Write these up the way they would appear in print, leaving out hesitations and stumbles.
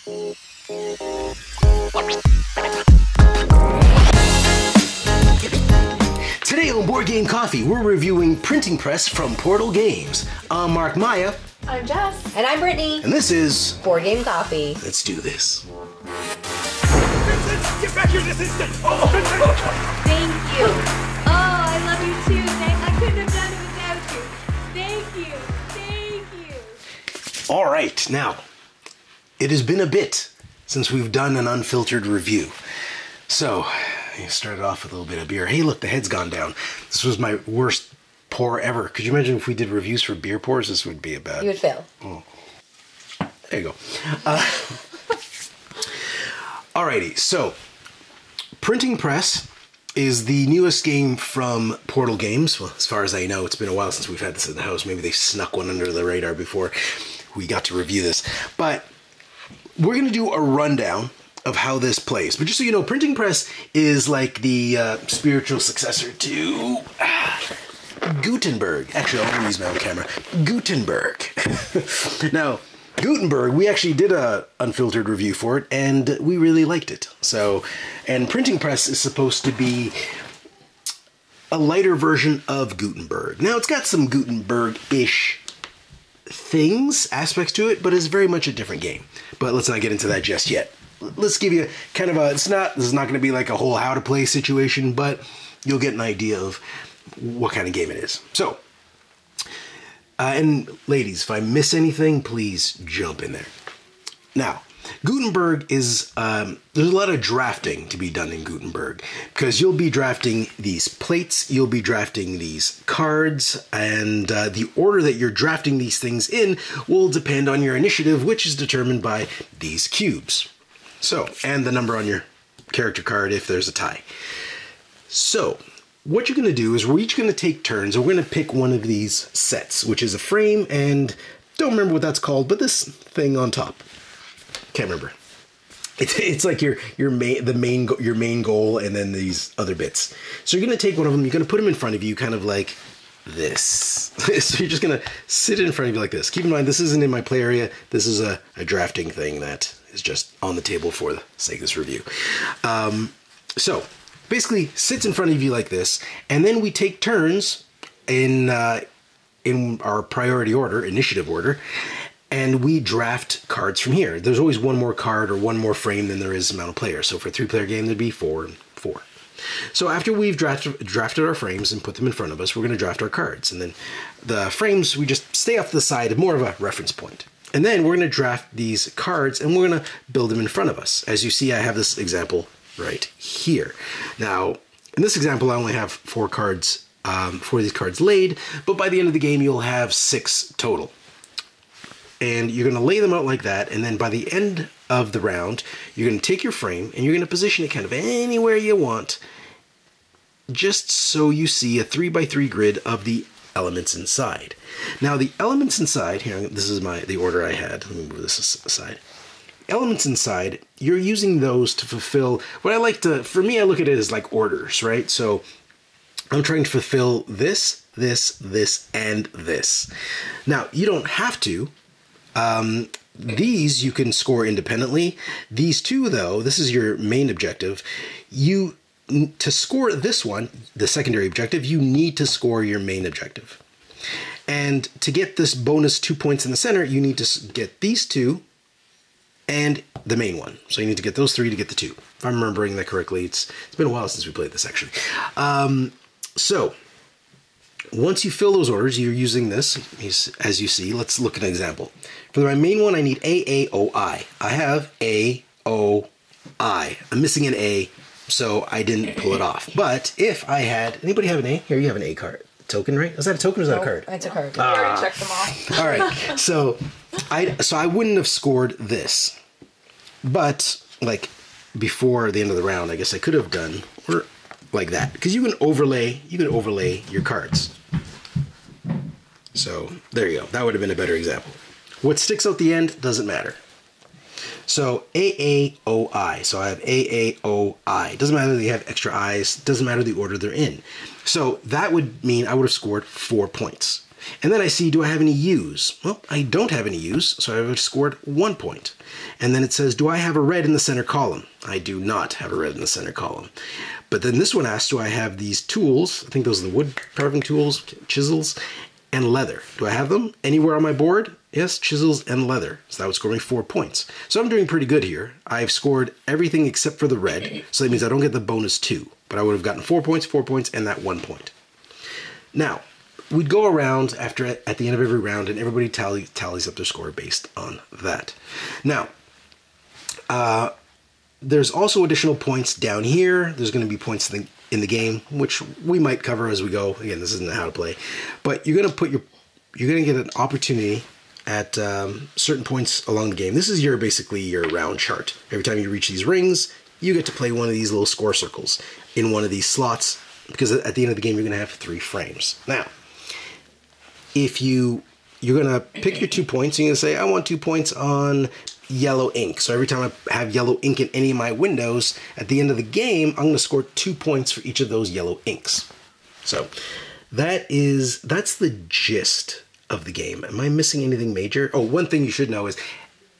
Today on Board Game Coffee, we're reviewing Printing Press from Portal Games. I'm Mark Maya. I'm Jess. And I'm Brittany. And this is Board Game Coffee. Let's do this. Vincent, get back here this instant! Oh, Thank you. Oh, I love you too. I couldn't have done it without you. Thank you. Thank you. All right, now, it has been a bit since we've done an unfiltered review. So, I started off with a little bit of beer. Hey, look, the head's gone down. This was my worst pour ever. Could you imagine if we did reviews for beer pours? This would be a bad... You would fail. Oh. There you go. Alrighty, so Printing Press is the newest game from Portal Games. Well, as far as I know, it's been a while since we've had this in the house. Maybe they snuck one under the radar before we got to review this. But we're going to do a rundown of how this plays. But just so you know, Printing Press is like the spiritual successor to Gutenberg. Actually, I'll use my own camera. Gutenberg. Now, Gutenberg, we actually did a unfiltered review for it, and we really liked it. So, and Printing Press is supposed to be a lighter version of Gutenberg. Now, it's got some Gutenberg-ish things, aspects to it, but it's very much a different game. But let's not get into that just yet. Let's give you kind of a, this is not going to be like a whole how to play situation, but you'll get an idea of what kind of game it is. So, and ladies, if I miss anything, please jump in there. Now, Gutenberg is, there's a lot of drafting to be done in Gutenberg, because you'll be drafting these plates, you'll be drafting these cards, and the order that you're drafting these things in will depend on your initiative, which is determined by these cubes. So, and the number on your character card if there's a tie. So, what you're going to do is we're each going to take turns, and we're going to pick one of these sets, which is a frame, and don't remember what that's called, but this thing on top. Can't remember. It's like your main goal, and then these other bits. So you're going to take one of them, you're going to put them in front of you, kind of like this. So you're just going to sit in front of you like this. Keep in mind, this isn't in my play area. This is a drafting thing that is just on the table for the sake of this review. So basically sits in front of you like this, and then we take turns in our priority order, initiative order, and we draft cards from here. There's always one more card or one more frame than there is amount of players. So for a 3-player game, there'd be 4 and 4. So after we've drafted our frames and put them in front of us, we're going to draft our cards. And then the frames, we just stay off to the side, more of a reference point. And then we're going to draft these cards, and we're going to build them in front of us. As you see, I have this example right here. Now, in this example, I only have 4 cards, 4 of these cards laid, but by the end of the game, you'll have 6 total. And you're going to lay them out like that, and then by the end of the round, you're going to take your frame, and you're going to position it kind of anywhere you want, just so you see a 3x3 grid of the elements inside. Now, the elements inside, here, this is the order I had. Let me move this aside. Elements inside, you're using those to fulfill what I like to, for me, I look at it as like orders, right? So I'm trying to fulfill this, this, and this. Now, you don't have to. These you can score independently. These two, though, this is your main objective. To score this one, the secondary objective, you need to score your main objective. And to get this bonus 2 points in the center, you need to get these 2 and the main one. So you need to get those 3 to get the 2. If I'm remembering that correctly, it's been a while since we played this, actually. So once you fill those orders, you're using this, as you see. Let's look at an example. For my main one, I need A-A-O-I. I have A-O-I. I'm missing an A, so I didn't pull it off. But if I had, anybody have an A? Here, you have an A card. Token, right? Is that a token or is that a card? It's a card. We already checked them all. All right. So I wouldn't have scored this. But, like, before the end of the round, I guess I could have done or like that. Because you can overlay your cards. So there you go. That would have been a better example. What sticks out the end doesn't matter. So A-A-O-I. So I have A-A-O-I. Doesn't matter that you have extra I's. Doesn't matter the order they're in. So that would mean I would have scored 4 points. And then I see, do I have any U's? Well, I don't have any U's, so I've scored 1 point. And then it says, do I have a red in the center column? I do not have a red in the center column. But then this one asks, do I have these tools? I think those are the wood carving tools, chisels, and leather. Do I have them anywhere on my board? Yes, chisels and leather. So that would score me 4 points. So I'm doing pretty good here. I've scored everything except for the red, so that means I don't get the bonus 2. But I would have gotten 4 points, and that 1 point. Now, we'd go around at the end of every round, and everybody tallies up their score based on that. Now, there's also additional points down here. There's going to be points in the game, which we might cover as we go. Again, this isn't how to play, but you're going to get an opportunity at certain points along the game. This is basically your round chart. Every time you reach these rings, you get to play one of these little score circles in one of these slots, because at the end of the game, you're going to have 3 frames. Now, if you're going to pick your 2 points, and you're going to say, I want 2 points on yellow ink. So every time I have yellow ink in any of my windows, at the end of the game, I'm going to score 2 points for each of those yellow inks. So that's the gist of the game. Am I missing anything major? Oh, one thing you should know is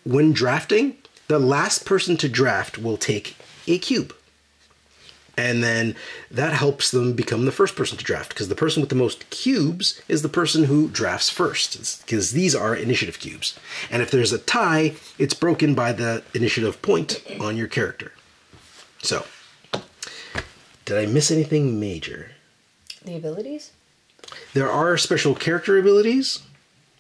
when drafting, the last person to draft will take a cube. And then that helps them become the first person to draft, because the person with the most cubes is the person who drafts first, because these are initiative cubes. And if there's a tie, it's broken by the initiative point on your character. So, did I miss anything major? The abilities? There are special character abilities,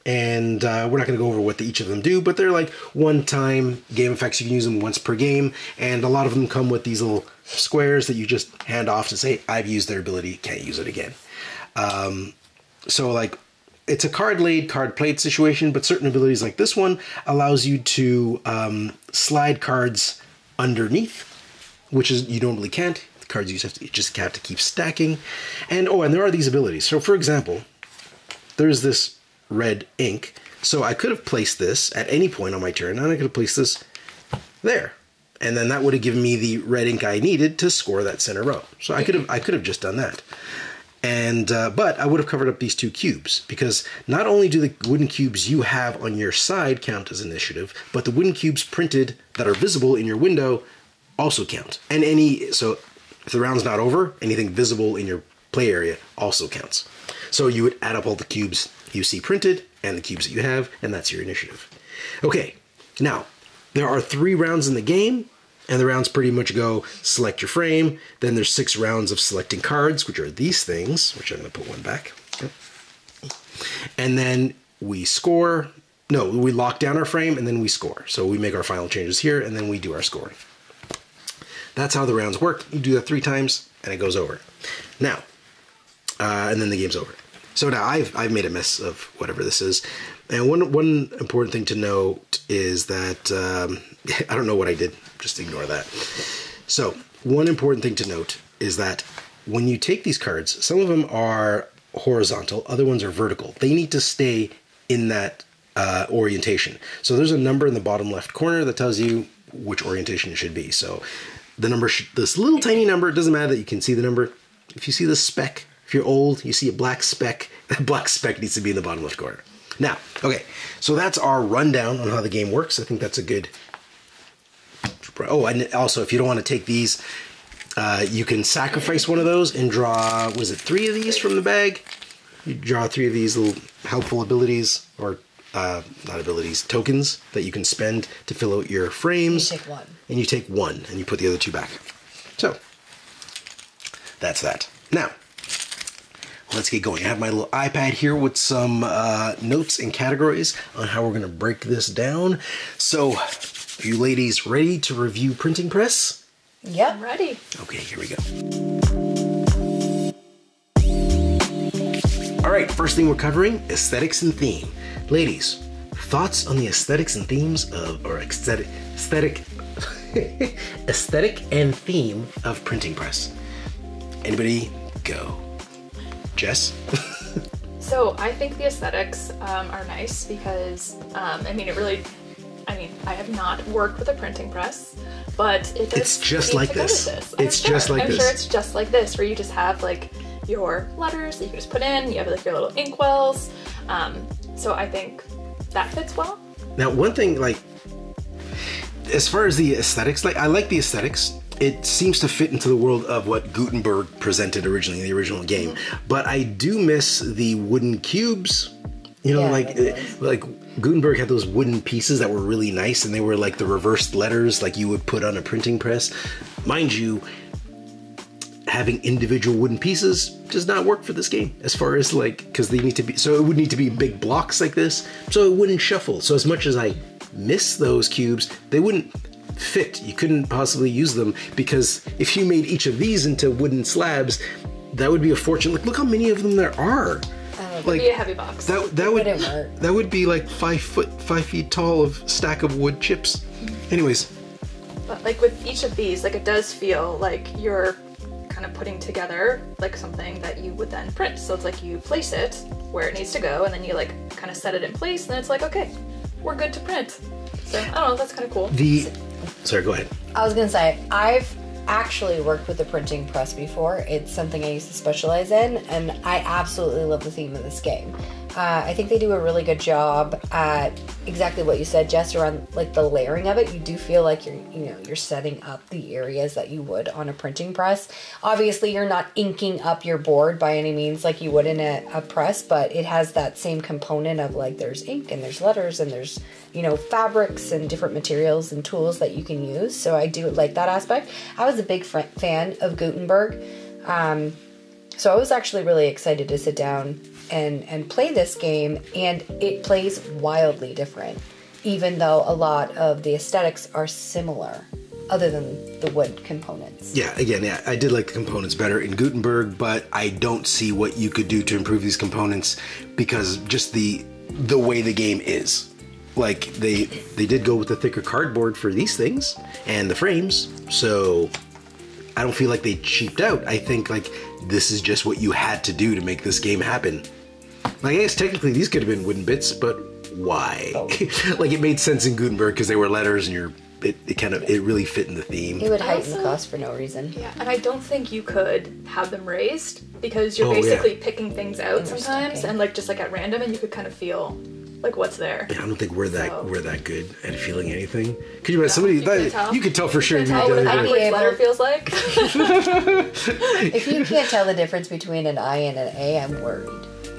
and we're not going to go over what each of them do, but they're like one-time game effects. You can use them once per game, and a lot of them come with these little squares that you just hand off to say, I've used their ability, can't use it again. So like, it's a card-laid, card-played situation, but certain abilities like this one allows you to slide cards underneath, which is you normally can't. The cards you just have to keep stacking. And there are these abilities. So for example, there's this red ink. So I could have placed this at any point on my turn, and I could have placed this there. And then that would have given me the red ink I needed to score that center row. So I could have just done that. And but I would have covered up these 2 cubes, because not only do the wooden cubes you have on your side count as initiative, but the wooden cubes printed that are visible in your window also count. And so if the round's not over, anything visible in your play area also counts. So you would add up all the cubes you see printed and the cubes that you have, and that's your initiative. Okay, now there are 3 rounds in the game, and the rounds pretty much go select your frame. Then there's 6 rounds of selecting cards, which are these things, which I'm going to put one back. And then we score. No, we lock down our frame, and then we score. So we make our final changes here, and then we do our scoring. That's how the rounds work. You do that 3 times, and it goes over. Now, and then the game's over. So now I've made a mess of whatever this is. And one important thing to note is that, I don't know what I did, just ignore that. So one important thing to note is that when you take these cards, some of them are horizontal, other ones are vertical. They need to stay in that orientation. So there's a number in the bottom left corner that tells you which orientation it should be. So the number, this little tiny number, it doesn't matter that you can see the number. If you see the speck, if you're old, you see a black speck, that black speck needs to be in the bottom left corner. Now, okay, so that's our rundown on how the game works. I think that's a good... Oh, and also, if you don't want to take these, you can sacrifice one of those and draw, was it 3 of these from the bag? You draw 3 of these little helpful abilities, or not abilities, tokens that you can spend to fill out your frames. You take 1. And you take 1, and you put the other 2 back. So, that's that. Now, let's get going. I have my little iPad here with some notes and categories on how we're going to break this down. So, are you ladies ready to review Printing Press? Yep. I'm ready. Okay, here we go. All right, first thing we're covering, aesthetics and theme. Ladies, thoughts on the aesthetics and themes of, or aesthetic and theme of Printing Press? Anybody go? Jess? So I think the aesthetics are nice because, I have not worked with a printing press, but it does. It's just like this. It's just like this. I'm sure it's just like this, where you just have like your letters that you can just put in. You have like your little ink wells. So I think that fits well. Now, one thing, like, as far as the aesthetics, like, I like the aesthetics. It seems to fit into the world of what Gutenberg presented originally in the original game. But I do miss the wooden cubes. You know, like Gutenberg had those wooden pieces that were really nice, and they were like the reversed letters like you would put on a printing press. Mind you, having individual wooden pieces does not work for this game as far as like, because they need to be, so it would need to be big blocks like this, so it wouldn't shuffle. So as much as I miss those cubes, they wouldn't fit. You couldn't possibly use them, because if you made each of these into wooden slabs, that would be a fortune. Like, look how many of them there are. Like, be a heavy box. That would be like 5 feet tall of stack of wood chips. Anyways. But like with each of these, like it does feel like you're kind of putting together like something that you would then print. So it's like you place it where it needs to go, and then you like kind of set it in place, and then it's like, okay, we're good to print. So I don't know, that's kind of cool. Sorry, go ahead. I was gonna say, I've actually worked with a printing press before. It's something I used to specialize in, and I absolutely love the theme of this game. I think they do a really good job at exactly what you said, Jess, around like the layering of it. You do feel like you're setting up the areas that you would on a printing press. Obviously, you're not inking up your board by any means like you would in a press, but it has that same component of like there's ink and there's letters and there's fabrics and different materials and tools that you can use. So I do like that aspect. I was a big fan of Gutenberg. So I was actually really excited to sit down and play this game, and it plays wildly different, even though a lot of the aesthetics are similar, other than the wood components. Yeah, I did like the components better in Gutenberg, but I don't see what you could do to improve these components, because just the way the game is. Like, they did go with the thicker cardboard for these things and the frames, so I don't feel like they cheaped out. I think like this is just what you had to do to make this game happen. Like, I guess technically these could have been wooden bits, but why? Oh. Like, it made sense in Gutenberg because they were letters, and it really fit in the theme. It would heighten the cost for no reason. Yeah, and I don't think you could have them raised, because you're basically picking things out sometimes, and like just like at random, and you could kind of feel like what's there. Yeah, I don't think we're that good at feeling anything. Could you imagine you could tell for sure. You can tell what a backwards letter feels like. If you can't tell the difference between an I and an A, I'm worried.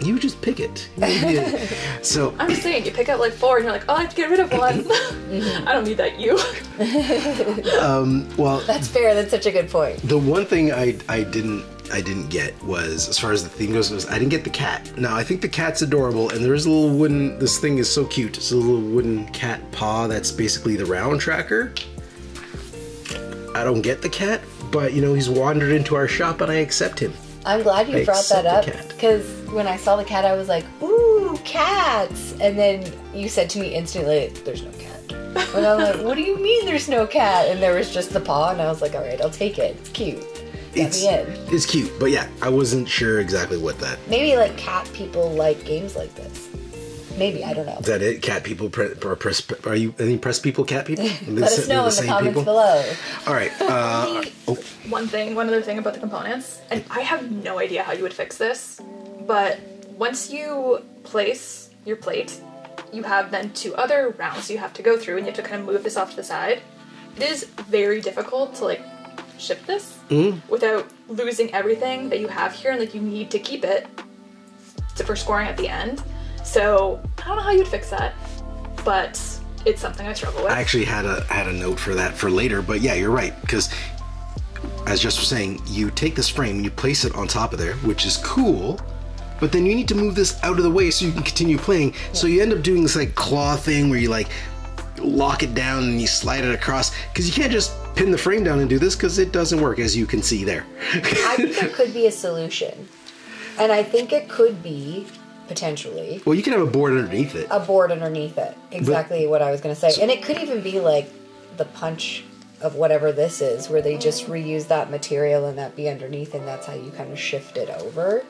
You just pick it. So I'm just saying, you pick out like 4 and you're like, oh, I have to get rid of one. I don't need that, you. Well, that's fair. That's such a good point. The one thing I didn't get was, as far as the theme goes, was I didn't get the cat. Now, I think the cat's adorable, and there is a little wooden, this thing is so cute. It's a little wooden cat paw that's basically the round tracker. I don't get the cat, but he's wandered into our shop and I accept him. I'm glad you brought that up, because when I saw the cat, I was like, ooh, cats! And then you said to me instantly, there's no cat. And I'm like, what do you mean there's no cat? And there was just the paw, and I was like, all right, I'll take it. It's cute. It's cute, but yeah, I wasn't sure exactly what that... Maybe like cat people like games like this. Maybe, I don't know. Is that it? Cat people, are you any press people, cat people? Let us know in the comments below. All right. One other thing about the components, and I have no idea how you would fix this, but once you place your plate, you have then 2 other rounds you have to go through, and you have to kind of move this off to the side. It is very difficult to like ship this without losing everything that you have here, and like you need to keep it for scoring at the end. So I don't know how you'd fix that, but it's something I struggle with. I actually had a note for that for later, but yeah, you're right, because as Jess was saying, you take this frame and you place it on top of there, which is cool, but then you need to move this out of the way so you can continue playing. Yeah. So you end up doing this like claw thing where you like lock it down and you slide it across, because you can't just pin the frame down and do this, because it doesn't work, as you can see there. I think there could be a solution, and I think it could be potentially. Well, you can have a board underneath it. A board underneath it. Exactly what I was going to say. And it could even be like the punch of whatever this is, where they just reuse that material and that be underneath, and that's how you kind of shift it over.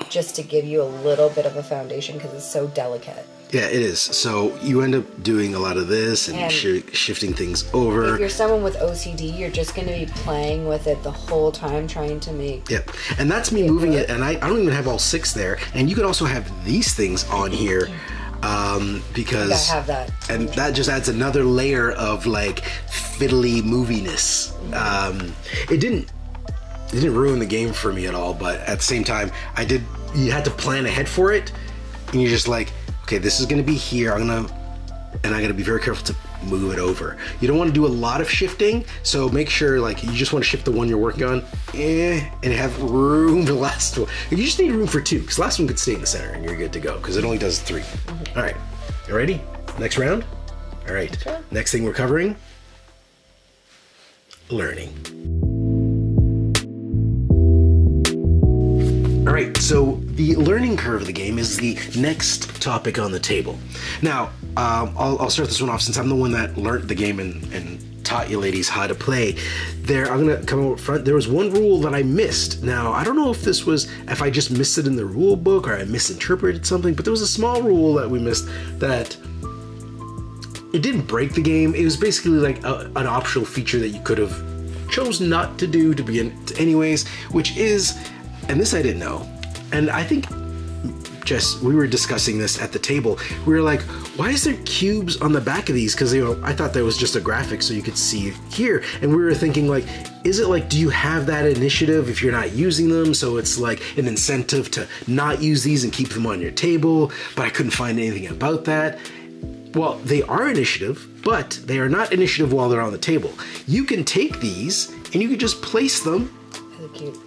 just to give you a little bit of a foundation because it's so delicate. Yeah, it is. So you end up doing a lot of this and shifting things over. If you're someone with OCD, you're just going to be playing with it the whole time, trying to make... Yeah, and that's me moving it, and I don't even have all 6 there. And you could also have these things on here because... I have that. And that just adds another layer of, like, fiddly moviness. It didn't ruin the game for me at all, but at the same time, you had to plan ahead for it, and you're just like... Okay, this is going to be here. I got to be very careful to move it over. You don't want to do a lot of shifting, so make sure like you just want to shift the one you're working on, and have room for the last one. You just need room for 2, because the last one could stay in the center, and you're good to go, because it only does 3. All right, you ready? Next round. All right. Sure. Next thing we're covering: learning. All right, so the learning curve of the game is the next topic on the table. Now, I'll start this one off since I'm the one that learned the game and taught you ladies how to play. I'm gonna come up front. There was one rule that I missed. Now, I don't know if I just missed it in the rule book or I misinterpreted something, but there was a small rule that we missed that it didn't break the game. It was basically like an optional feature that you could have chose not to do to begin anyways, which is... And this I didn't know. And I think, Jess, we were discussing this at the table. We were like, why is there cubes on the back of these? Because, I thought that was just a graphic so you could see here. And we were thinking like, is it like, do you have that initiative if you're not using them? So it's like an incentive to not use these and keep them on your table. But I couldn't find anything about that. Well, they are initiative, but they are not initiative while they're on the table. You can take these and you can just place them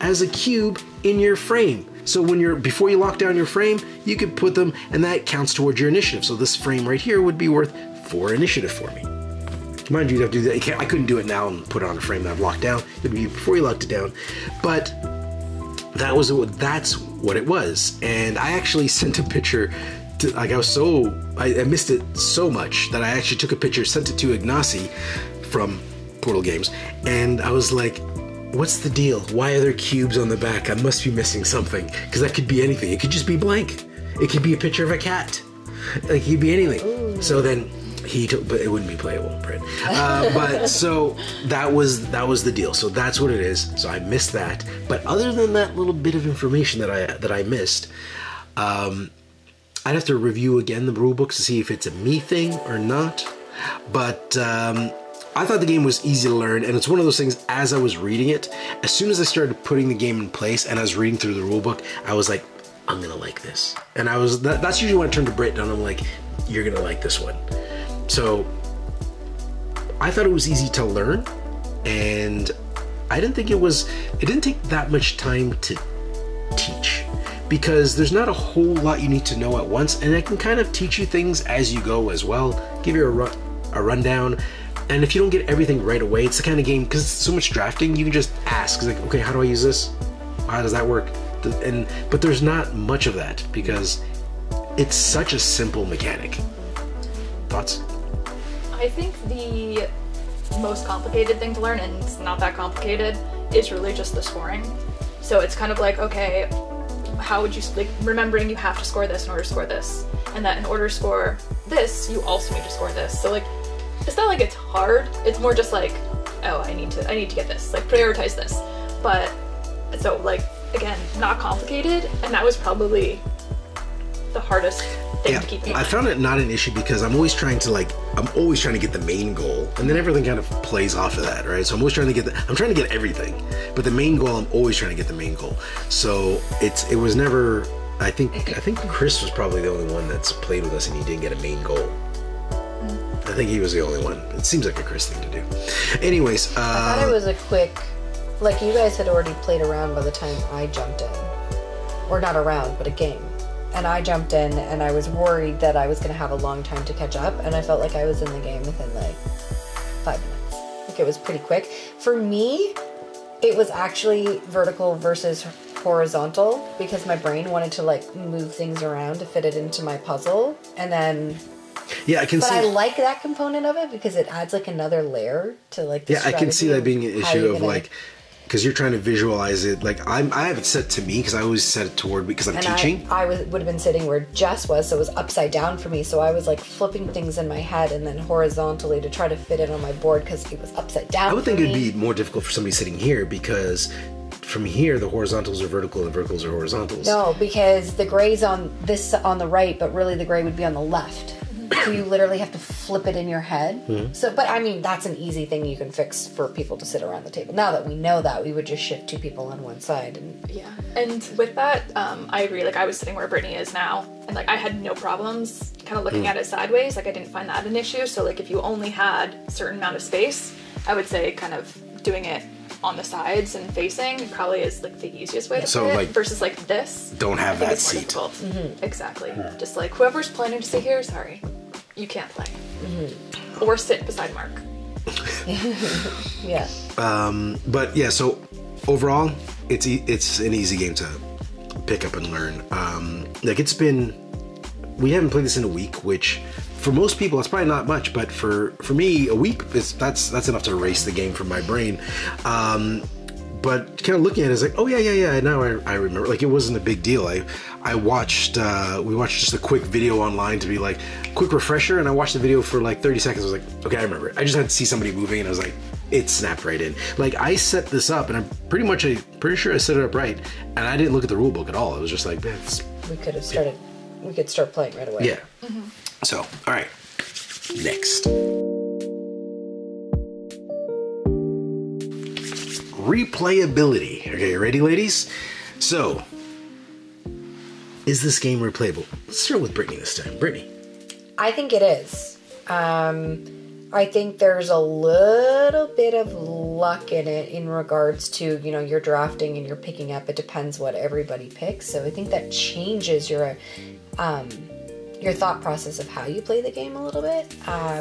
as a cube in your frame. So before you lock down your frame, you could put them, and that counts towards your initiative. So this frame right here would be worth 4 initiative for me. Mind you, you'd have to do that. I couldn't do it now and put it on a frame that I've locked down. It would be before you locked it down. But that's what it was. And I actually sent a picture to, like, I missed it so much that I actually took a picture, sent it to Ignacy from Portal Games, and I was like, what's the deal? Why are there cubes on the back? I must be missing something, because that could be anything. It could just be blank. It could be a picture of a cat. Like, it could be anything. Ooh. So then but it wouldn't be playable, right? But so that was the deal. So that's what it is. So I missed that. But other than that little bit of information that I missed, I'd have to review again the rule books to see if it's a me thing or not. But I thought the game was easy to learn, and it's one of those things, as I was reading it, as soon as I started putting the game in place and I was reading through the rulebook, I was like, I'm gonna like this. And that's usually when I turn to Britt and I'm like, you're gonna like this one. So I thought it was easy to learn, and I didn't think it didn't take that much time to teach, because there's not a whole lot you need to know at once, and I can kind of teach you things as you go as well, give you a rundown. And if you don't get everything right away, it's the kind of game, because it's so much drafting, you can just ask. It's like, okay, how do I use this? How does that work? But there's not much of that, because it's such a simple mechanic. Thoughts? I think the most complicated thing to learn, and it's not that complicated, is really just the scoring. So it's kind of like, okay, how would you, like, remembering you have to score this in order to score this, and that in order to score this, you also need to score this. So, like, it's not like it's hard, it's more just like, oh, I need to get this, like, prioritize this. But, so, like, again, not complicated, and that was probably the hardest thing to keep in mind. I found it not an issue because I'm always trying to get the main goal, and then everything kind of plays off of that, right? So I'm always trying to get everything, but the main goal, I'm always trying to get the main goal. So it was never, I think Chris was probably the only one that's played with us and he didn't get a main goal. I think he was the only one. It seems like a Chris thing to do. Anyways, I thought it was a quick, like, you guys had already played around by the time I jumped in. Or not around, but a game. And I jumped in, and I was worried that I was going to have a long time to catch up, and I felt like I was in the game within, like, 5 minutes. Like, it was pretty quick. For me, it was actually vertical versus horizontal, because my brain wanted to, like, move things around to fit it into my puzzle, and then... Yeah, I can see. But I like that component of it because it adds, like, another layer to, like, the I can see that being an issue of, like, because you're trying to visualize it. Like I have it set to me because I always set it toward because I'm teaching. I would have been sitting where Jess was, so it was upside down for me. So I was like flipping things in my head and then horizontally to try to fit it on my board because it was upside down. I would think it'd be more difficult for somebody sitting here because from here the horizontals are vertical and verticals are horizontals. No, because the gray's on the right, but really the gray would be on the left. So you literally have to flip it in your head. Mm-hmm. So, but I mean, that's an easy thing you can fix for people to sit around the table. Now that we know that, we would just shift 2 people on one side. And Yeah, and with that, I agree. Like I was sitting where Brittany is now, and like I had no problems kind of looking at it sideways. Like I didn't find that an issue. So like if you only had a certain amount of space, I would say kind of doing it on the sides and facing probably is like the easiest way to So, put it like, versus like this. don't have I think that it's more seat. difficult. Exactly. Just like whoever's planning to sit here, sorry, you can't play. Or sit beside Mark. yeah. But yeah, so overall, it's an easy game to pick up and learn. Like we haven't played this in a week, which for most people that's probably not much, but for me, a week that's enough to erase the game from my brain. But kind of looking at it, it's like, oh yeah. Now I remember. Like it wasn't a big deal. I watched we watched just a quick video online to be like quick refresher, and I watched the video for like 30 seconds. I was like, okay, I remember it. I just had to see somebody moving, and I was like, it snapped right in. Like I set this up, and I'm pretty sure I set it up right, and I didn't look at the rule book at all. It was just like, man, We could start playing right away. yeah. So all right, next. Replayability. Okay, ready, ladies? So, is this game replayable? Let's start with Brittany this time. Brittany. I think it is. I think there's a little bit of luck in it in regards to, you're drafting and you're picking up. It depends what everybody picks. So I think that changes your thought process of how you play the game a little bit,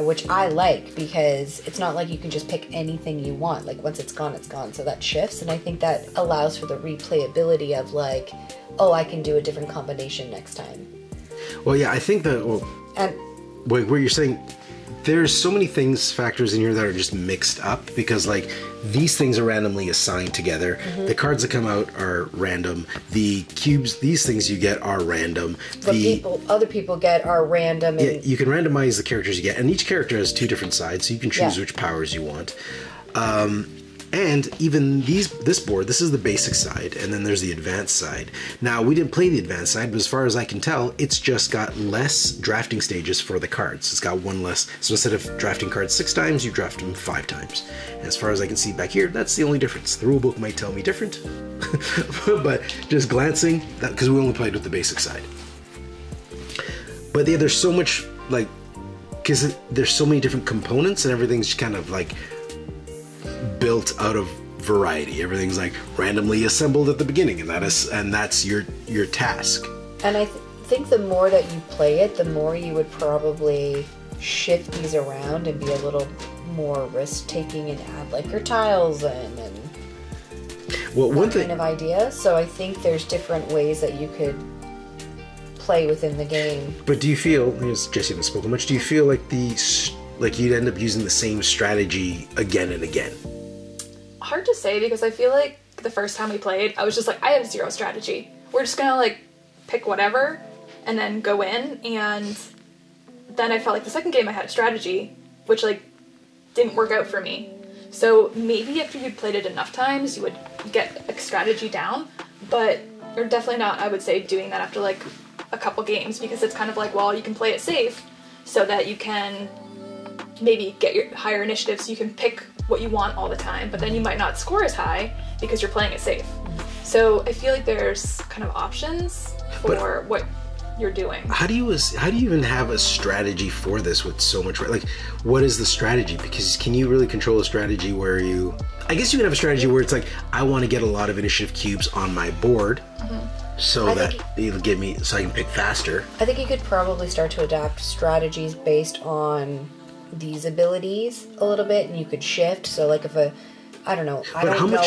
which I like because it's not like you can just pick anything you want. Like once it's gone, it's gone. So that shifts, and I think that allows for the replayability of like, oh, I can do a different combination next time. Well, yeah, I think that. And Where you're saying there's so many factors in here that are just mixed up because like these things are randomly assigned together. The cards that come out are random. The cubes, these things you get are random. other people get are random. And yeah, you can randomize the characters you get, and each character has 2 different sides, so you can choose which powers you want. And even this board, this is the basic side, and then there's the advanced side. Now, we didn't play the advanced side, but as far as I can tell, it's just got less drafting stages for the cards. It's got 1 less. So instead of drafting cards 6 times, you draft them 5 times. And as far as I can see back here, that's the only difference. The rulebook might tell me different, but just glancing, because we only played with the basic side. But yeah, there's so much, like, because there's so many different components, and everything's just kind of like built out of variety. Everything's like randomly assembled at the beginning, and that's your task. And I think the more that you play it, the more you would probably shift these around and be a little more risk taking and add like your tiles in and one thing kind of idea. So I think there's different ways that you could play within the game. But do you feel, as Jesse hasn't spoken much, do you feel like you'd end up using the same strategy again and again? Hard to say because I feel like the first time we played, I was just like, I have 0 strategy. We're just gonna like pick whatever and then go in, and then I felt like the second game I had a strategy, which like didn't work out for me. So maybe after you'd played it enough times, you would get a strategy down, but you're definitely not, I would say, doing that after like a couple games, because it's kind of like, well, you can play it safe so that you can maybe get your higher initiative so you can pick what you want all the time, but then you might not score as high because you're playing it safe. So I feel like there's kind of options for what you're doing. How do you even have a strategy for this with so much, like, what is the strategy? Because can you really control a strategy where I guess you can have a strategy where it's like, I want to get a lot of initiative cubes on my board so that it'll give me, so I can pick faster. I think you could probably start to adapt strategies based on these abilities a little bit, and you could shift. So like if I don't know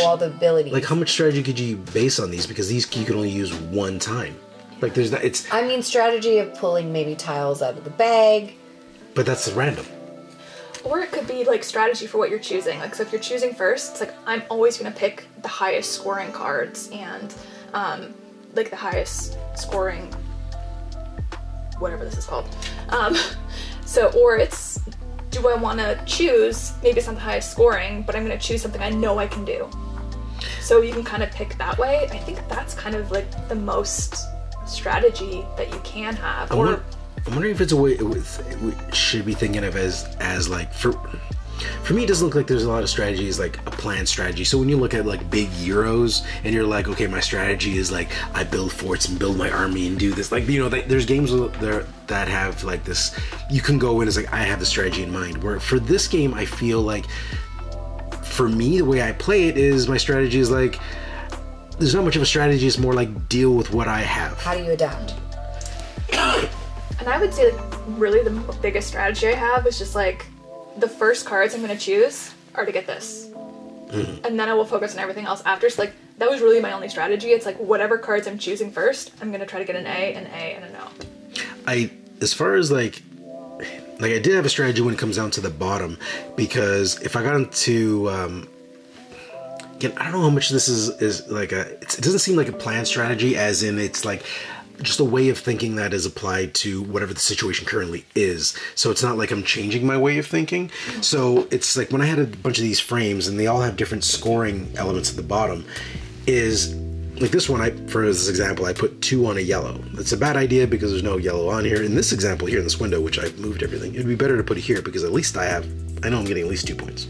all the abilities. Like how much strategy could you base on these? Because these you can only use 1 time. Like there's not, I mean strategy of pulling maybe tiles out of the bag. But that's random. Or it could be like strategy for what you're choosing. Like, so if you're choosing first, it's like, I'm always going to pick the highest scoring cards and like the highest scoring, whatever this is called. So, or it's, do I want to choose, maybe it's not the highest scoring, but I'm going to choose something I know I can do. So you can kind of pick that way. I think that's kind of like the most strategy that you can have. I'm wondering if it's a way we should be thinking of as like, for me, it doesn't look like there's a lot of strategies, like a planned strategy. So when you look at like big Euros and you're like, okay, my strategy is like, I build forts and build my army and do this. Like, you know, there's games there that have like this, you can go in as like, I have the strategy in mind. Where for this game, I feel like, for me, the way I play it is my strategy is like, there's not much of a strategy. It's more like deal with what I have. How do you adapt? And I would say like really the biggest strategy I have is just like the first cards I'm going to choose are to get this. And then I will focus on everything else after. So like that was really my only strategy. It's like whatever cards I'm choosing first, I'm going to try to get an A, an A, and an O. As far as like I did have a strategy when it comes down to the bottom, because if I got into again, I don't know how much this is like it doesn't seem like a planned strategy, as in it's like just a way of thinking that is applied to whatever the situation currently is. So it's not like I'm changing my way of thinking. So it's like when I had a bunch of these frames and they all have different scoring elements at the bottom, is like this one, for this example, I put 2 on a yellow. That's a bad idea because there's no yellow on here. In this example here in this window, which I moved everything, it'd be better to put it here because at least I know I'm getting at least 2 points.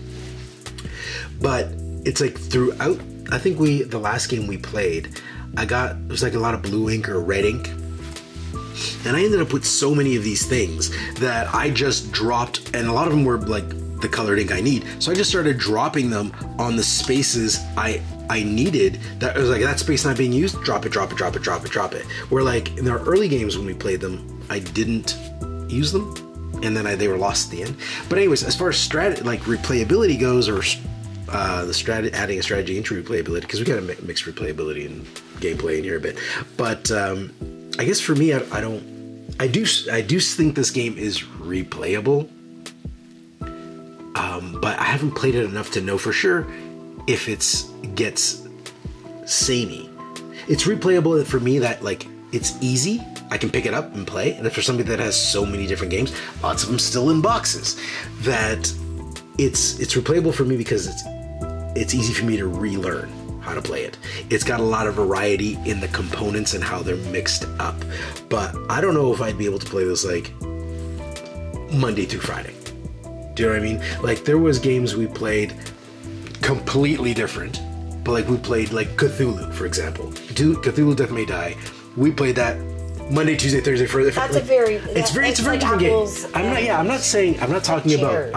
But it's like throughout, I think the last game we played, it was like a lot of blue ink or red ink. And I ended up with so many of these things that I just dropped, and a lot of them were like the colored ink I need. So I just started dropping them on the spaces I needed. That was like, that space not being used, drop it, drop it, drop it, drop it, drop it. Where like in our early games when we played them, I didn't use them, and then they were lost at the end. But anyways, as far as replayability goes, or adding a strategy into replayability, because we got to mix replayability and gameplay in here a bit. But I guess for me, I do think this game is replayable, but I haven't played it enough to know for sure if it gets samey. It's replayable for me that like it's easy. I can pick it up and play. And if for somebody that has so many different games, lots of them still in boxes, that it's replayable for me because it's easy for me to relearn how to play it. It's got a lot of variety in the components and how they're mixed up. But I don't know if I'd be able to play this like Monday through Friday. Do you know what I mean? Like there was games we played completely different, but like we played like Cthulhu, for example. Cthulhu Death May Die. We played that Monday, Tuesday, Thursday, Friday. That's like, a very it's a very like different game. I'm not talking about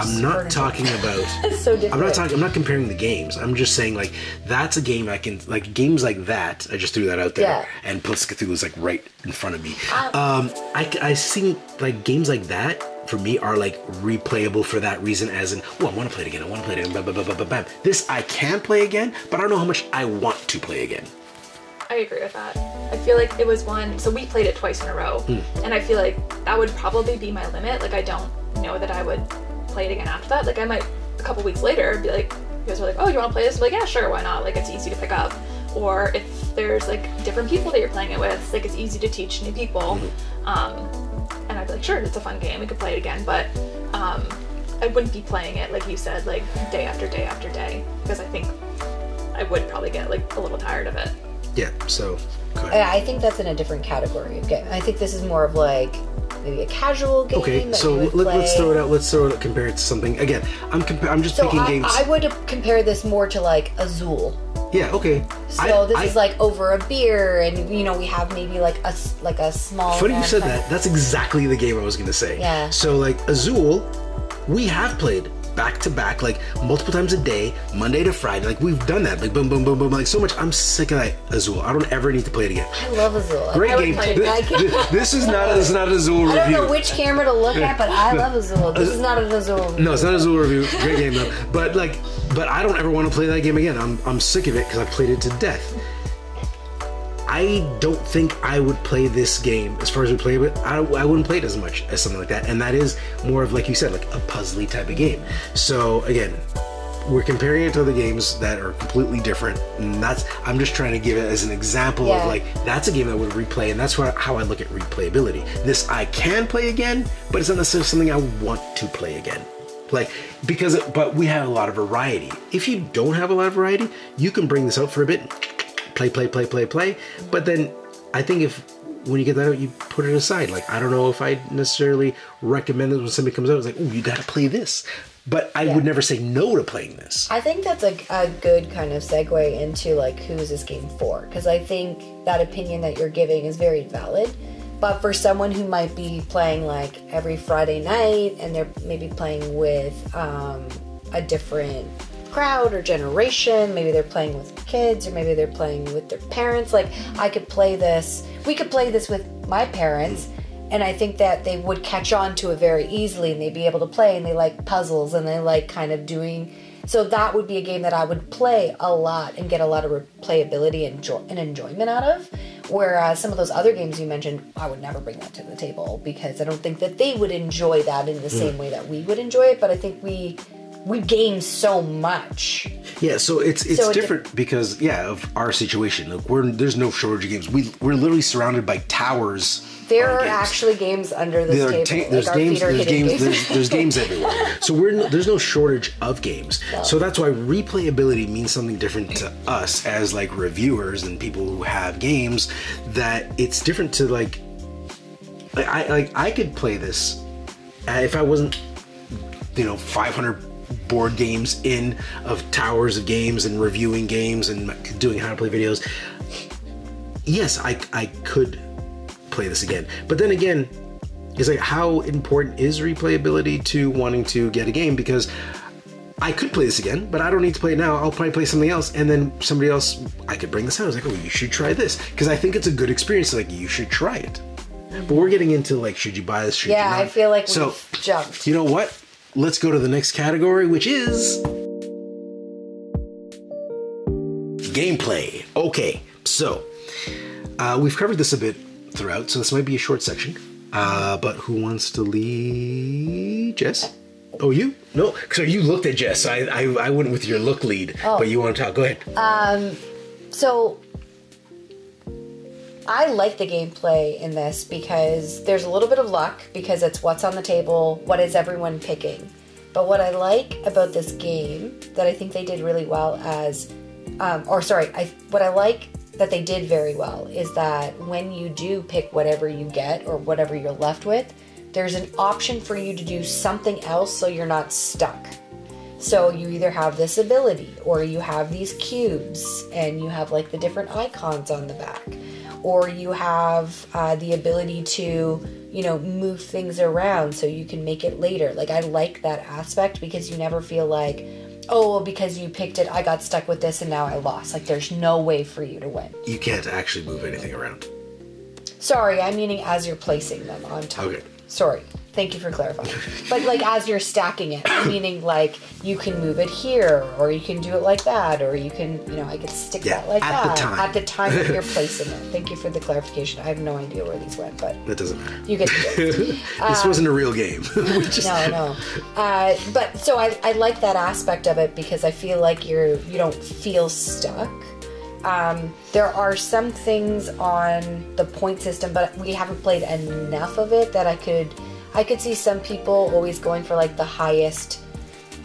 so different. I'm not comparing the games. I'm just saying like that's a game I can, like games like that, I just threw that out there. Yeah. And plus Cthulhu is like right in front of me. I see like games like that for me are like replayable for that reason, as in, oh, I want to play it again. I want to play it again. Bam, bam, bam, bam, bam, bam. This I can play again, but I don't know how much I want to play again. I agree with that. I feel like it was one, so we played it twice in a row, and I feel like that would probably be my limit. Like I don't know that I would play it again after that. Like I might, a couple weeks later, be like, you guys are like, oh, you want to play this? I'm like, yeah, sure, why not? Like it's easy to pick up. Or if there's like different people that you're playing it with, like it's easy to teach new people. And I'd be like, sure, it's a fun game, we could play it again, but I wouldn't be playing it, like you said, like day after day after day, because I think I would probably get like a little tired of it. Yeah, so go ahead. I think that's in a different category of game. I think this is more of like maybe a casual game. Okay, so let's throw it out. Let's compare it to something. Again, I'm just picking games. I would compare this more to like Azul. Yeah. Okay. So this is like over a beer, and you know we have maybe like a small. Funny you said that. That's exactly the game I was gonna say. Yeah. So like Azul, we have played back to back, like multiple times a day, Monday to Friday. Like we've done that, like boom, boom, boom, boom, like so much. I'm sick of that Azul. I don't ever need to play it again. I love Azul. Great game. This is not an Azul review. I don't know which camera to look at, but I love Azul. This is not an Azul review. No, it's not an Azul review. Great game though. But I don't ever want to play that game again. I'm sick of it because I played it to death. I don't think I would play this game as far as we play it. I wouldn't play it as much as something like that. And that is more of, like you said, like a puzzly type of game. So again, we're comparing it to other games that are completely different, and I'm just trying to give it as an example of like, that's a game I would replay, and that's how I look at replayability. This I can play again, but it's not necessarily something I want to play again. Like, but we have a lot of variety. If you don't have a lot of variety, you can bring this out for a bit, play. But then I think when you get that out, you put it aside. Like, I don't know if I necessarily recommend this when somebody comes out. It's like, oh, you got to play this. But I would never say no to playing this. I think that's a good kind of segue into, like, who is this game for? Because I think that opinion that you're giving is very valid. But for someone who might be playing, like, every Friday night, and they're maybe playing with a different crowd or generation, maybe they're playing with kids, or maybe they're playing with their parents. Like, we could play this with my parents, and I think that they would catch on to it very easily, and they'd be able to play, and they like puzzles, and they like kind of doing... So that would be a game that I would play a lot and get a lot of replayability and enjoyment out of. Whereas some of those other games you mentioned, I would never bring that to the table, because I don't think that they would enjoy that in the same way that we would enjoy it. But I think we game so much. Yeah, so it's different because of our situation. Like, there's no shortage of games. We're literally surrounded by towers. There are actually games under this table. There's games everywhere. So there's no shortage of games. No. So that's why replayability means something different to us as, like, reviewers and people who have games. That it's different to, like I could play this if I wasn't 500 board games of towers of games and reviewing games and doing how to play videos. Yes, I could play this again. But then again, it's like, how important is replayability to wanting to get a game? Because I could play this again, but I don't need to play it now. I'll probably play something else, and then somebody else, I could bring this out. I was like, oh, you should try this. Because I think it's a good experience. Like, you should try it. But we're getting into, like, should you buy this, should you not? I feel like we've jumped. You know what? Let's go to the next category, which is gameplay. Okay, so we've covered this a bit throughout, so this might be a short section. But who wants to lead? Jess? Oh, you? No, so you looked at Jess. I went with your look lead, but you want to talk? Go ahead. So I like the gameplay in this because there's a little bit of luck, because it's what's on the table, what is everyone picking. But what I like about this game that I think they did really well what I like that they did very well is that when you do pick whatever you get or whatever you're left with, there's an option for you to do something else so you're not stuck. So you either have this ability, or you have these cubes and you have, like, the different icons on the back, or you have the ability to, move things around so you can make it later. Like, I like that aspect, because you never feel like, oh, well, because you picked it, I got stuck with this and now I lost. Like, there's no way for you to win. You can't actually move anything around. Sorry, I'm meaning as you're placing them on top. Okay. Sorry. Thank you for clarifying. But, like, as you're stacking it, meaning, like, you can move it here, or you can do it like that, or you can, I could stick that like that. At the time that you're placing it. Thank you for the clarification. I have no idea where these went, but... That doesn't matter. You get the gist. This wasn't a real game. No. But, so I like that aspect of it, because I feel like you don't feel stuck. There are some things on the point system, but we haven't played enough of it that I could see some people always going for, like, the highest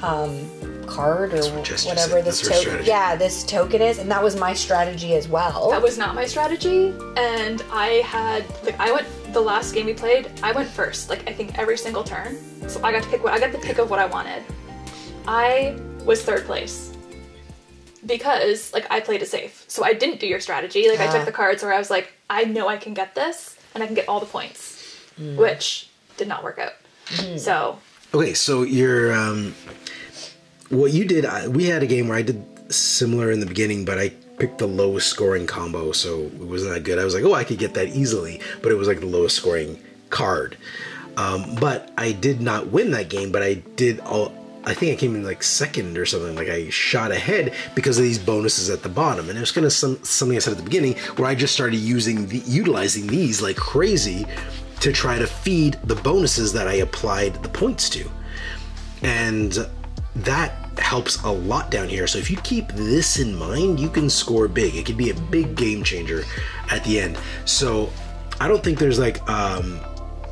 card or whatever this token. Yeah, this token is, and that was my strategy as well. That was not my strategy, and the last game we played, I went first, like, I think every single turn. So I got the pick of what I wanted. I was third place, because, like, I played it safe. So I didn't do your strategy. Like, I took the cards where I was like, I know I can get this, and I can get all the points, which did not work out. So. Okay, so you're, what you did, we had a game where I did similar in the beginning, but I picked the lowest scoring combo, so it wasn't that good. I was like, oh, I could get that easily, but it was like the lowest scoring card. But I did not win that game, but I did I think I came in like second or something. Like I shot ahead because of these bonuses at the bottom, and it was kind of something I said at the beginning where I just started utilizing these like crazy to try to feed the bonuses that I applied the points to, and that helps a lot down here. So if you keep this in mind, you can score big. It could be a big game changer at the end. So I don't think there's like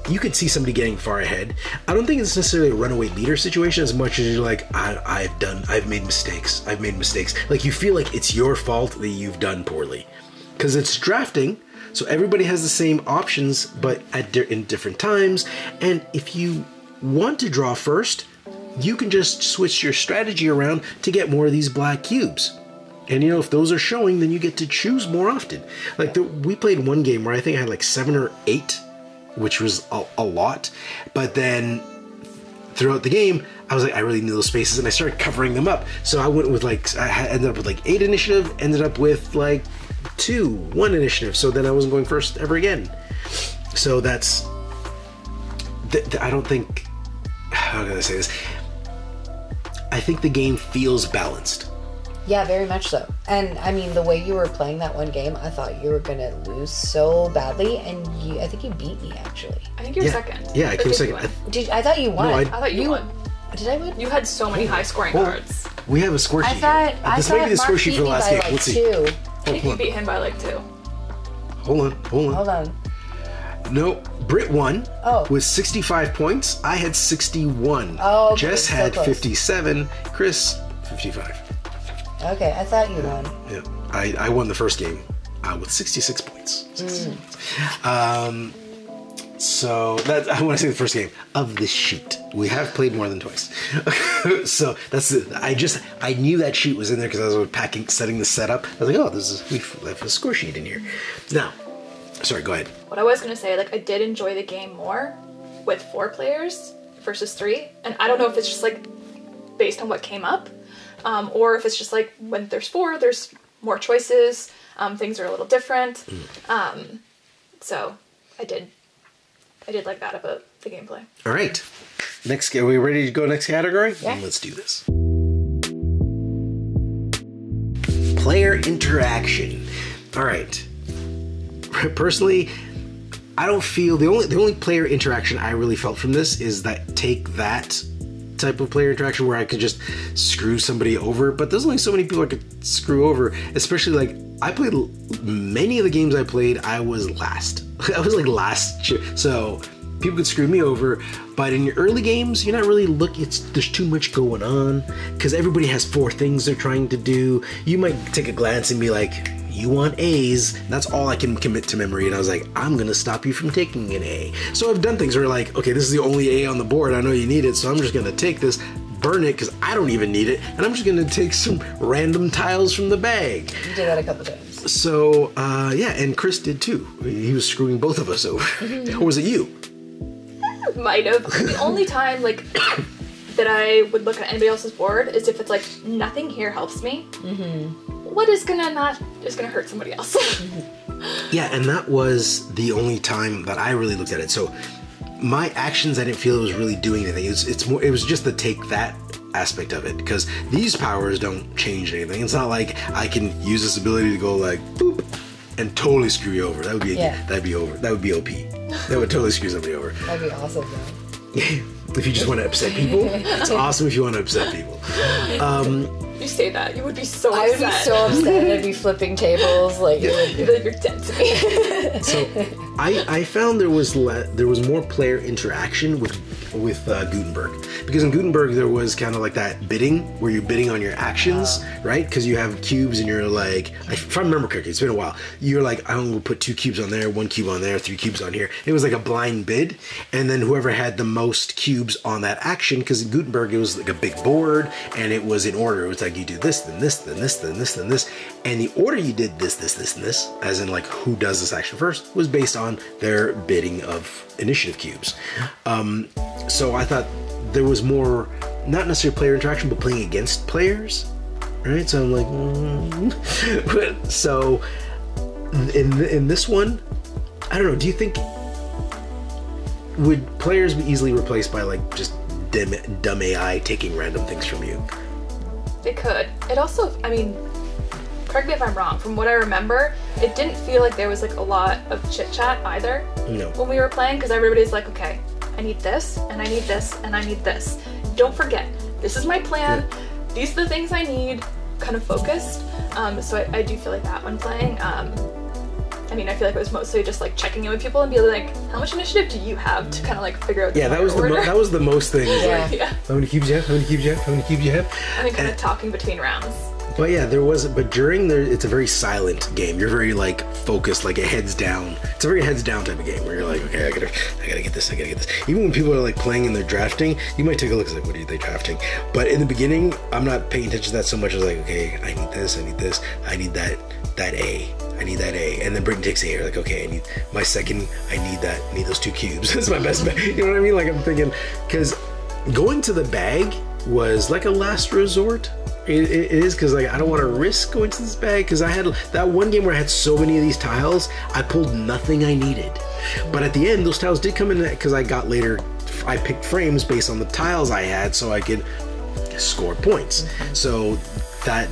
you could see somebody getting far ahead. I don't think it's necessarily a runaway leader situation as much as you're like, I've made mistakes. Like you feel like it's your fault that you've done poorly. Because it's drafting, so everybody has the same options, but in different times. And if you want to draw first, you can just switch your strategy around to get more of these black cubes. And you know, if those are showing, then you get to choose more often. Like we played one game where I think I had like 7 or 8, which was a lot. But then throughout the game, I was like, I really need those spaces, and I started covering them up. So I went with like, I ended up with like 8 initiative, ended up with like 1 initiative. So then I wasn't going first ever again. So that's, I don't think, how can I say this? I think the game feels balanced. Yeah, very much so. And I mean, the way you were playing that one game, I thought you were gonna lose so badly, and I think you beat me actually. I think you were second. Yeah, I came second. I thought you won. No, I thought you won. Did I win? You had so many high scoring cards. We have a score sheet. I thought might be the score sheet for the last game. Like Let's see. 2. I think you beat him by like 2. Hold on. Hold on. No, Britt won Oh. with 65 points. I had 61. Oh, okay, Jess so had close. 57. Chris, 55. Okay, I thought you won. Yeah, I won the first game with 66 points. 66 points. So that I want to say the first game of this sheet. We have played more than twice. So that's it. I knew that sheet was in there because I was setting the setup. I was like, oh, we have a score sheet in here. Now, sorry, go ahead. What I was gonna say, like I did enjoy the game more with 4 players versus 3, and I don't know if it's just like based on what came up, or if it's just like when there's 4, there's more choices. Things are a little different. So I did like that about the gameplay. All right. Next, are we ready to go next category? Yeah. Let's do this. Player interaction. All right. Personally, I don't feel the only player interaction I really felt from this is that type of player interaction where I could just screw somebody over, but there's only so many people I could screw over, especially like I played many of the games I played, I was last. I was like last, so people could screw me over, but in your early games, you're not really there's too much going on because everybody has 4 things they're trying to do. You might take a glance and be like, you want A's. That's all I can commit to memory. And I was like, I'm going to stop you from taking an A. So I've done things where like, okay, this is the only A on the board. I know you need it. So I'm just going to take this, burn it because I don't even need it. And I'm just going to take some random tiles from the bag. You did that a couple times. So, yeah, and Chris did too. He was screwing both of us over. Or was it you? Might have. The only time like that I would look at anybody else's board is if it's like nothing here helps me. What is gonna hurt somebody else? Yeah, and that was the only time that I really looked at it. So my actions, I didn't feel it was really doing anything. It was just the take that aspect of it, because these powers don't change anything. It's not like I can use this ability to go like boop and totally screw you over. That would be That would be OP. That would totally screw somebody over. That'd be awesome though. If you just want to upset people, it's awesome if you want to upset people. You say that, you would be so I would upset. be so upset. I'd be flipping tables. Like, You'd be like, you're dead to me. So I found there was more player interaction with Gutenberg, because in Gutenberg there was kind of like that bidding where you're bidding on your actions, right? Because you have cubes and you're like, if I remember correctly, it's been a while. You're like, I'm gonna put 2 cubes on there, 1 cube on there, 3 cubes on here. It was like a blind bid, and then whoever had the most cubes on that action, because in Gutenberg it was like a big board and it was in order. It was like you do this, then this, then this, then this, then this, and the order you did this, this, this, and this, as in like who does this action first, was based on their bidding of initiative cubes. So I thought there was more, not necessarily player interaction, but playing against players, right? So I'm like, so in this one, I don't know. Do you think would players be easily replaced by like just dumb AI taking random things from you. It could. It also, I mean, correct me if I'm wrong, from what I remember, it didn't feel like there was like a lot of chit chat either. No. When we were playing, because everybody's like, okay, I need this, and I need this, and I need this. Don't forget, this is my plan. Yeah. These are the things I need. Kind of focused. So I do feel like that when playing. I mean, I feel like it was mostly just like checking in with people and being like, how much initiative do you have to kind of like figure out the That was that was the most thing. Yeah. Like, Yeah. how many cubes you have? How many cubes you have? How many cubes you have? And then kind of talking between rounds. But yeah, there was. But during there, it's a very silent game. You're very like focused, like a heads down. It's a very heads down type of game where you're like, okay, I gotta get this. I gotta get this. Even when people are like playing and they're drafting, you might take a look and like, what are they drafting? But in the beginning, I'm not paying attention to that so much. I was like, okay, I need this. I need this. I need that A. I need that A. And then Brittany takes A. You're like, okay, I need my second. I need that. I need those 2 cubes. That's my best bet. You know what I mean? Like I'm thinking, because going to the bag was like a last resort. It is, because like I don't want to risk going to this bag, because I had that one game where I had so many of these tiles, I pulled nothing I needed. But at the end, those tiles did come in because I got later, I picked frames based on the tiles I had so I could score points. So that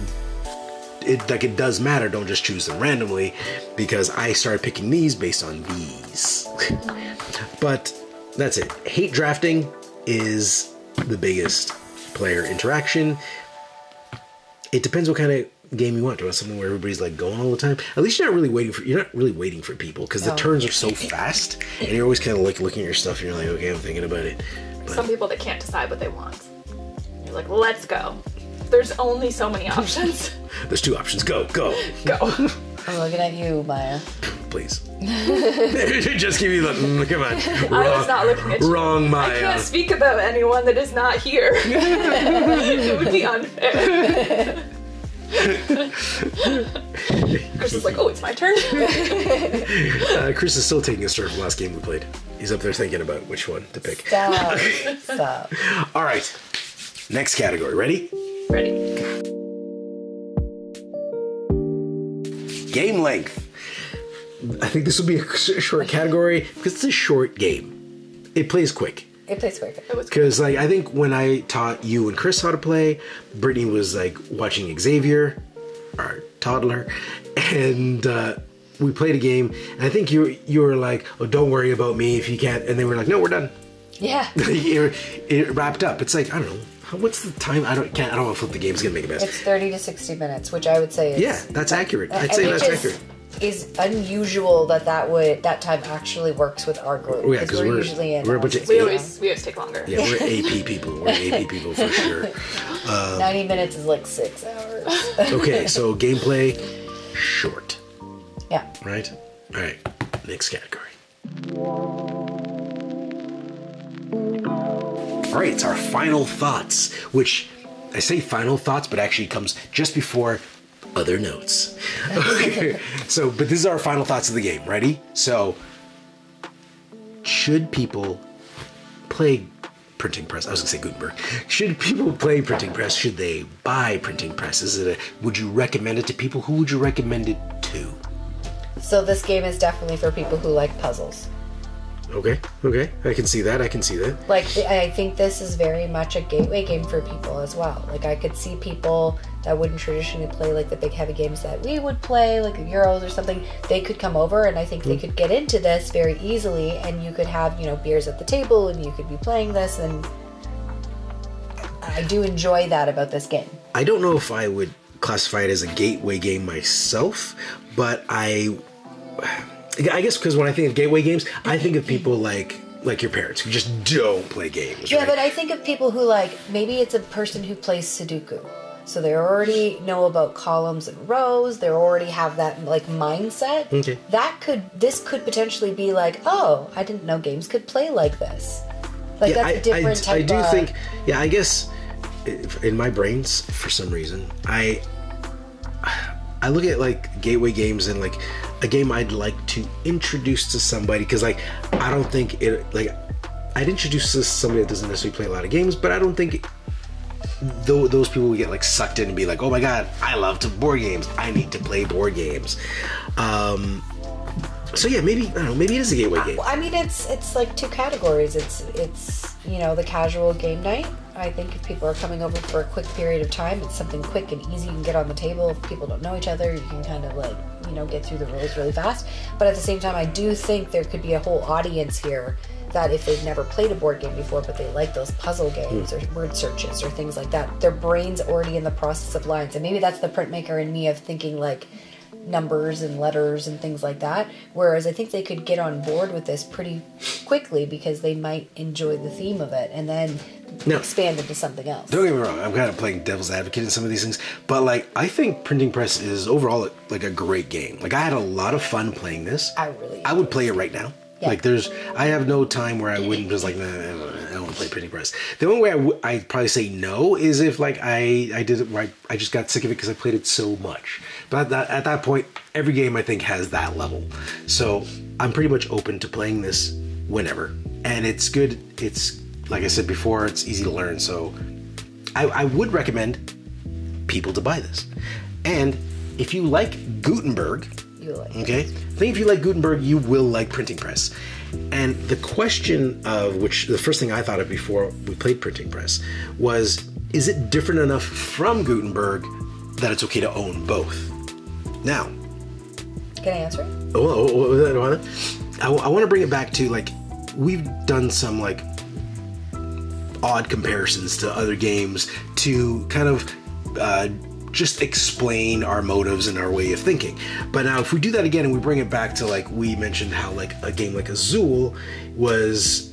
it does matter. Don't just choose them randomly, because I started picking these based on these. But that's it. Hate drafting is the biggest player interaction. It depends what kind of game you want. Do you want something where everybody's like going all the time? At least you're not really waiting for people, because the turns are so fast, and you're always kind of like looking at your stuff and you're like, okay, I'm thinking about it. But Some people that can't decide what they want. You're like, let's go. There's only so many options. there's 2 options. Go. Go. I'm looking at you, Maya. Please. Just give me the come on. I was not looking at you. Wrong, Maya. I can't speak about anyone that is not here. It would be unfair. Chris is like, oh, it's my turn. Chris is still taking a stir from last game we played. He's up there thinking about which one to pick. Stop. All right. Next category. Ready? Ready. Game length. I think this will be a short category because it's a short game. It plays quick. It plays quick. Because like I think when I taught you and Chris how to play, Brittany was like watching Xavier, our toddler, and we played a game. And I think you were like, "Oh, don't worry about me if you can't." And they were like, "No, we're done." Yeah. it wrapped up. It's like I don't know. What's the time? I don't want to flip the game. It's gonna make a mess. It's 30 to 60 minutes, which I would say is... Yeah, that's accurate. I'd say that's accurate. Is unusual that time actually works with our group. Oh, yeah, because we're usually in. We're a bunch of we always take longer. Yeah, we're AP people. We're AP people for sure. 90 minutes is like 6 hours. Okay, so gameplay, short. Yeah. Right? All right. Next category. All right, it's our final thoughts, which I say final thoughts, but actually comes just before other notes. Okay, but this is our final thoughts of the game. Ready? So, should people play printing press? I was gonna say Gutenberg. Should people play printing press? Should they buy printing press? Would you recommend it to people? Who would you recommend it to? So this game is definitely for people who like puzzles. Okay, I can see that. Like, I think this is very much a gateway game for people as well. Like, I could see people that wouldn't traditionally play, like, the big heavy games that we would play, like Euros or something. They could come over, and I think they could get into this very easily, and you could have, beers at the table, and you could be playing this, and I do enjoy that about this game. I don't know if I would classify it as a gateway game myself, but I guess because when I think of gateway games, I think of people like your parents who just don't play games. Yeah, right? but I think of people who maybe it's a person who plays Sudoku. So they already know about columns and rows. They already have that mindset. Okay. This could potentially be like, oh, I didn't know games could play like this. Like that's a different type of... I do think, I guess in my brains, for some reason, I look at gateway games and a game I'd like to introduce to somebody, because I don't think it I'd introduce to somebody that doesn't necessarily play a lot of games, but I don't think those people would get sucked in and be like, oh my god, I love board games, I need to play board games. So yeah, maybe it is a gateway game. I mean, it's 2 categories. It's you know, the casual game night. I think if people are coming over for a quick period of time, it's something quick and easy you can get on the table. If people don't know each other, you can kind of like, you know, get through the rules really fast. But at the same time, I do think there could be a whole audience here that if they've never played a board game before, but they like those puzzle games or word searches or things like that, their brain's already in the process of lines. And maybe that's the printmaker in me of thinking like numbers and letters and things like that. Whereas I think they could get on board with this pretty quickly because they might enjoy the theme of it and then expand into something else. Don't get me wrong, I'm kind of playing devil's advocate in some of these things, but like I think Printing Press is overall like a great game. Like I had a lot of fun playing this. I would play it right now. Yeah. Like I have no time where I wouldn't just like, nah, I don't want to play Printing Press. The only way I'd probably say no is if like I did it where I just got sick of it because I played it so much. But at that point, every game I think has that level. So I'm pretty much open to playing this whenever. And it's good. It's, like I said before, it's easy to learn. So I would recommend people to buy this. And if you like Gutenberg, okay, I think if you like Gutenberg, you will like Printing Press. And the question of which the first thing I thought of before we played Printing Press was, is it different enough from Gutenberg that it's okay to own both? Now, can I answer it? I want to bring it back to like, we've done some like odd comparisons to other games to kind of just explain our motives and our way of thinking. But now if we do that again and we bring it back to like, we mentioned how like a game like Azul was,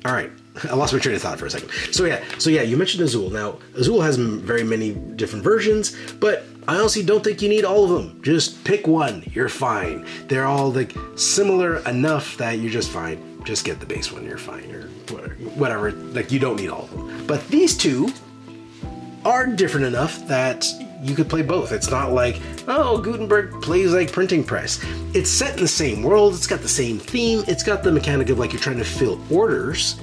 all right, I lost my train of thought for a second. So yeah, you mentioned Azul. Now Azul has very many different versions, but I honestly don't think you need all of them. Just pick one, you're fine. They're all like similar enough that you're just fine. Just get the base one, you're fine, or whatever. Like you don't need all of them. But these two are different enough that you could play both. It's not like, oh, Gutenberg plays like Printing Press. It's set in the same world, it's got the same theme, it's got the mechanic of like you're trying to fill orders,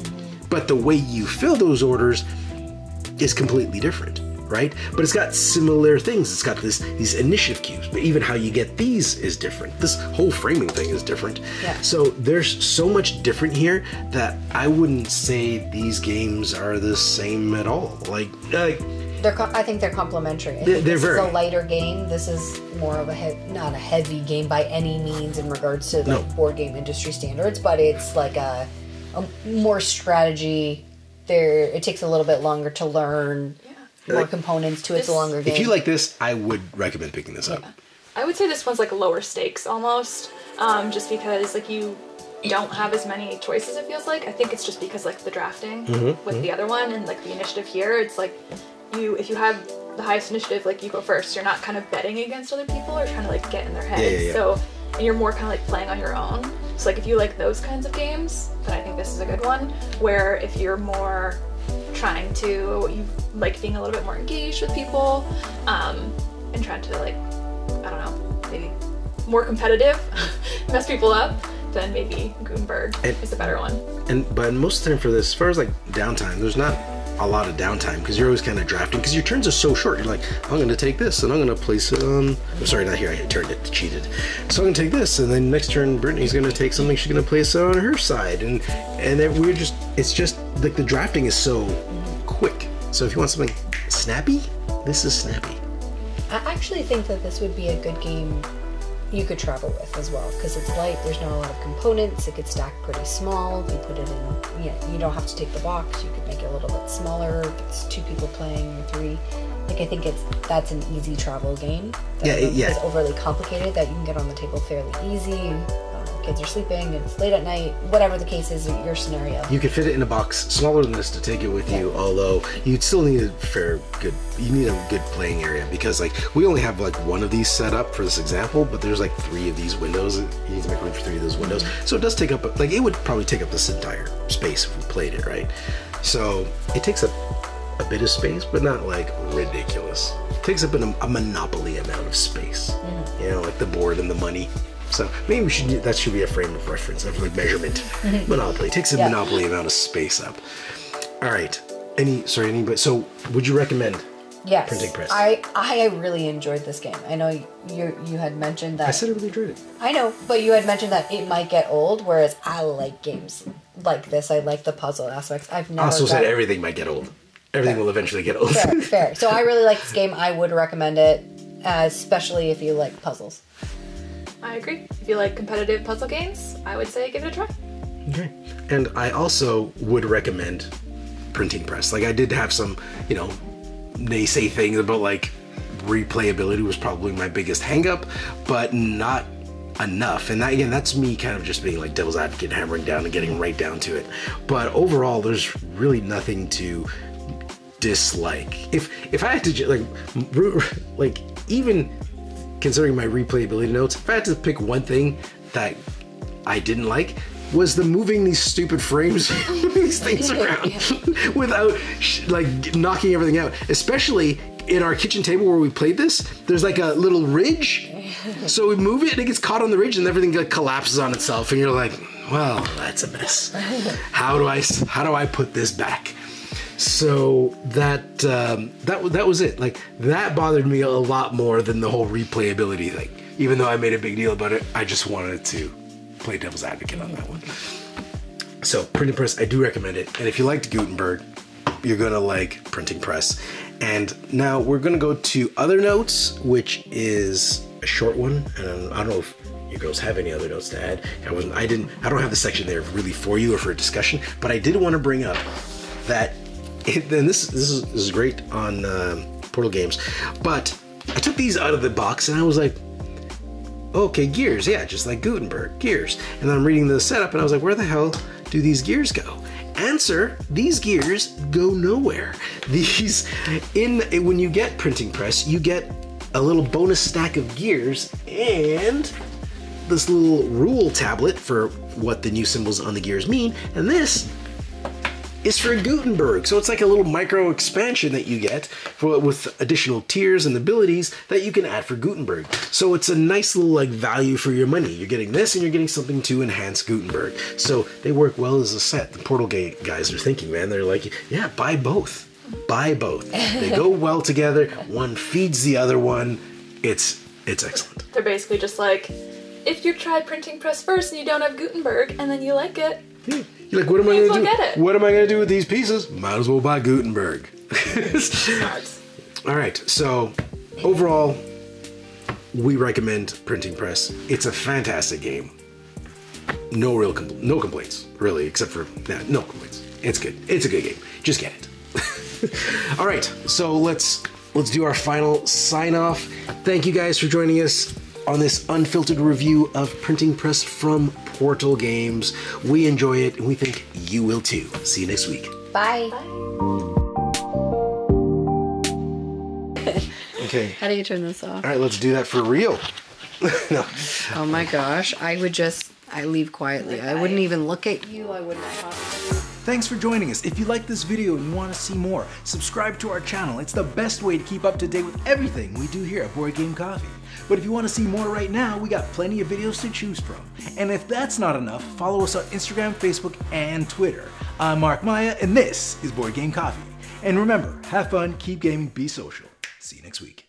but the way you fill those orders is completely different, right? But it's got similar things. It's got these initiative cubes, but even how you get these is different. This whole framing thing is different. Yeah. So there's so much different here that I wouldn't say these games are the same at all. Like I think they're complementary. This is a lighter game. This is more of not a heavy game by any means in regards to like board game industry standards, but it's like a more strategy. It takes a little bit longer to learn. More components to it's a longer game. If you like this, I would recommend picking this up. I would say this one's like lower stakes almost, just because like you don't have as many choices. It feels like. I think it's just because like the drafting with the other one and like the initiative here, it's like if you have the highest initiative, like you go first. You're not kind of betting against other people or trying to like get in their heads. Yeah. So and you're more kind of like playing on your own. So like if you like those kinds of games, then I think this is a good one. Where if you're more trying to, you like being a little bit more engaged with people, and trying to like, I don't know, maybe more competitive, mess people up, then maybe Gutenberg is a better one. But most of the time for this, as far as like downtime, there's not a lot of downtime because you're always kind of drafting because your turns are so short. You're like, I'm going to take this and I'm going to place it on. I'm sorry, not here. I turned it, cheated. So I'm going to take this, and then next turn Brittany's going to take something. She's going to place it on her side, and then it's just like the drafting is so quick. So if you want something snappy, this is snappy. I actually think that this would be a good game you could travel with as well because it's light. There's not a lot of components. It could stack pretty small. You put it in, you don't have to take the box. You could make it a little bit smaller. If it's 2 people playing or 3. Like I think that's an easy travel game. It's overly complicated that you can get on the table fairly easy. Kids are sleeping, it's late at night, whatever the case is, your scenario. You could fit it in a box smaller than this to take it with you, although you'd still need a good playing area because like we only have like one of these set up for this example, but there's like 3 of these windows. You need to make room for 3 of those windows. So it does take up, like it would probably take up this entire space if we played it, right? So it takes up a bit of space, but not like ridiculous. It takes up a Monopoly amount of space, you know, like the board and the money. So maybe that should be a frame of reference of like measurement. Monopoly takes a Monopoly amount of space up. All right. Anybody? So would you recommend? Yes. Printing Press. I really enjoyed this game. I know you had mentioned that. I said I really enjoyed it. I know, but you had mentioned that it might get old, whereas I like games like this. I like the puzzle aspects. I've never. I also said done- everything might get old. Everything will eventually get old. Fair, fair. So I really like this game. I would recommend it, especially if you like puzzles. I agree. If you like competitive puzzle games, I would say give it a try. Okay. And I also would recommend Printing Press. Like I did have some, you know, naysay things about like replayability was probably my biggest hang-up, but not enough. And that, again, that's me kind of just being like devil's advocate, hammering down and getting right down to it. But overall, there's really nothing to dislike. If I had to like even considering my replayability notes, if I had to pick one thing that I didn't like, was the moving these stupid frames, these things around without like knocking everything out. Especially in our kitchen table where we played this, there's like a little ridge. So we move it and it gets caught on the ridge and everything like collapses on itself. And you're like, well, that's a mess. How do I put this back? So that was it. Like that bothered me a lot more than the whole replayability thing. Even though I made a big deal about it, I just wanted to play devil's advocate on that one. So Printing Press, I do recommend it. And if you liked Gutenberg, you're gonna like Printing Press. And now we're gonna go to other notes, which is a short one. And I don't know if you girls have any other notes to add. I don't have the section there really for you or for a discussion, but I did want to bring up that, and this is great on Portal Games, but I took these out of the box and I was like, okay, gears, yeah, just like Gutenberg, gears. And then I'm reading the setup and I was like, where the hell do these gears go? Answer, these gears go nowhere. When you get Printing Press, you get a little bonus stack of gears and this little rule tablet for what the new symbols on the gears mean, and this is for Gutenberg. So it's like a little micro expansion that you get with additional tiers and abilities that you can add for Gutenberg. So it's a nice little like value for your money. You're getting this and you're getting something to enhance Gutenberg. So they work well as a set. The Portal guys are thinking, man, they're like, yeah, buy both. Buy both. They go well together. One feeds the other one. It's excellent. They're basically just like, if you tried Printing Press first and you don't have Gutenberg and then you like it, You're like, what am I May as going to well do? get it. What am I going to do with these pieces? Might as well buy Gutenberg. smart. All right, so overall, we recommend Printing Press. It's a fantastic game. No complaints, really, except for no complaints. It's good. It's a good game. Just get it. All right, so let's do our final sign off. Thank you guys for joining us on this unfiltered review of Printing Press from Portal Games. We enjoy it, and we think you will too. See you next week. Bye. Okay. How do you turn this off? All right, let's do that for real. No. Oh my gosh, I leave quietly. I wouldn't even look at you. I wouldn't talk to you. Thanks for joining us. If you like this video and you want to see more, subscribe to our channel. It's the best way to keep up to date with everything we do here at Board Game Coffee. But if you want to see more right now, we got plenty of videos to choose from. And if that's not enough, follow us on Instagram, Facebook, and Twitter. I'm Mark Maya, and this is Board Game Coffee. And remember, have fun, keep gaming, be social. See you next week.